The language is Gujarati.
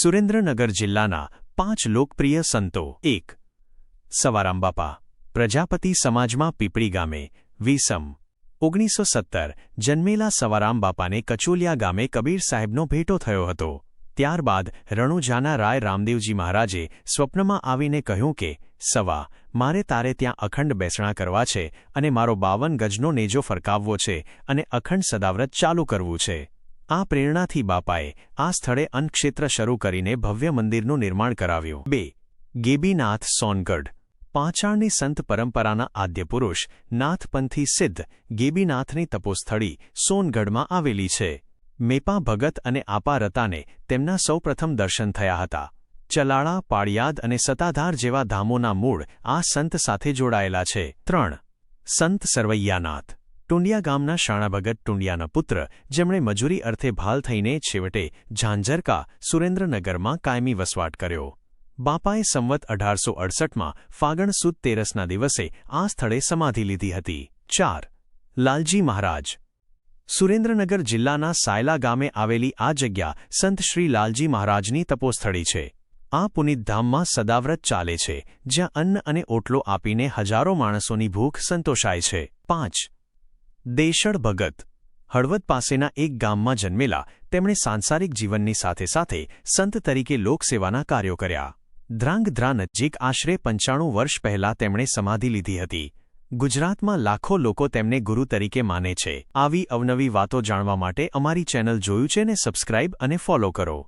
સુરેન્દ્રનગર જિલ્લાના 5 લોકપ્રિય સંતો 1. સવારામ બાપા. પ્રજાપતિ સમાજમાં પીપળી ગામે વીસમ 1917 જન્મેલા સવારામ બાપાને કચોલિયા ગામે કબીર સાહેબનો ભેટો થયો હતો. ત્યારબાદ રણુજાના રાય રામદેવજી મહારાજે સ્વપ્નમાં આવીને કહ્યું કે સવા, મારે તારે ત્યાં અખંડ બેસણા કરવા છે અને મારો 52 ગજનો નેજો ફરકાવવો છે અને અખંડ સદાવ્રત ચાલુ કરવું છે. આ પ્રેરણાથી બાપાએ આ સ્થળે અન્નક્ષેત્ર શરૂ કરીને ભવ્ય મંદિરનું નિર્માણ કરાવ્યું. 2. ગેબીનાથ સોનગઢ. પાંચાળની સંત પરંપરાના આદ્ય પુરુષ નાથપંથી સિદ્ધ ગેબીનાથની તપોસ્થળી સોનગઢમાં આવેલી છે. મેપા ભગત અને આપા રતાને તેમના સૌપ્રથમ દર્શન થયા હતા. ચલાળા, પાળિયાદ અને સતાધાર જેવા ધામોના મૂળ આ સંત સાથે જોડાયેલા છે. 3. સંત સરવૈયાનાથ. ટુંડિયા ગામના શાણાભગત ટુંડિયાના પુત્ર, જેમણે મજૂરી અર્થે ભાલ થઈને છેવટે ઝાંઝરકા સુરેન્દ્રનગરમાં કાયમી વસવાટ કર્યો. બાપાએ સંવત 1868માં ફાગણ સુદ તેરસના દિવસે આ સ્થળે સમાધિ લીધી હતી. 4. લાલજી મહારાજ. સુરેન્દ્રનગર જિલ્લાના સાયલા ગામે આવેલી આ જગ્યા સંત શ્રી લાલજી મહારાજની તપોસ્થળી છે. આ પુનિતધામમાં સદાવ્રત ચાલે છે, જ્યાં અન્ન અને ઓટલો આપીને હજારો માણસોની ભૂખ સંતોષાય છે. 5. દેશળ ભગત. હળવદ પાસેના એક ગામમાં જન્મેલા તેમણે સાંસારિક જીવનની સાથે સાથે સંત તરીકે લોકસેવાના કાર્યો કર્યા. ધ્રાંગધ્રા નજીક આશરે 95 વર્ષ પહેલાં તેમણે સમાધિ લીધી હતી. ગુજરાતમાં લાખો લોકો તેમને ગુરુ તરીકે માને છે. આવી અવનવી વાતો જાણવા માટે અમારી ચેનલ જોયું છે ને સબસ્ક્રાઇબ અને ફોલો કરો.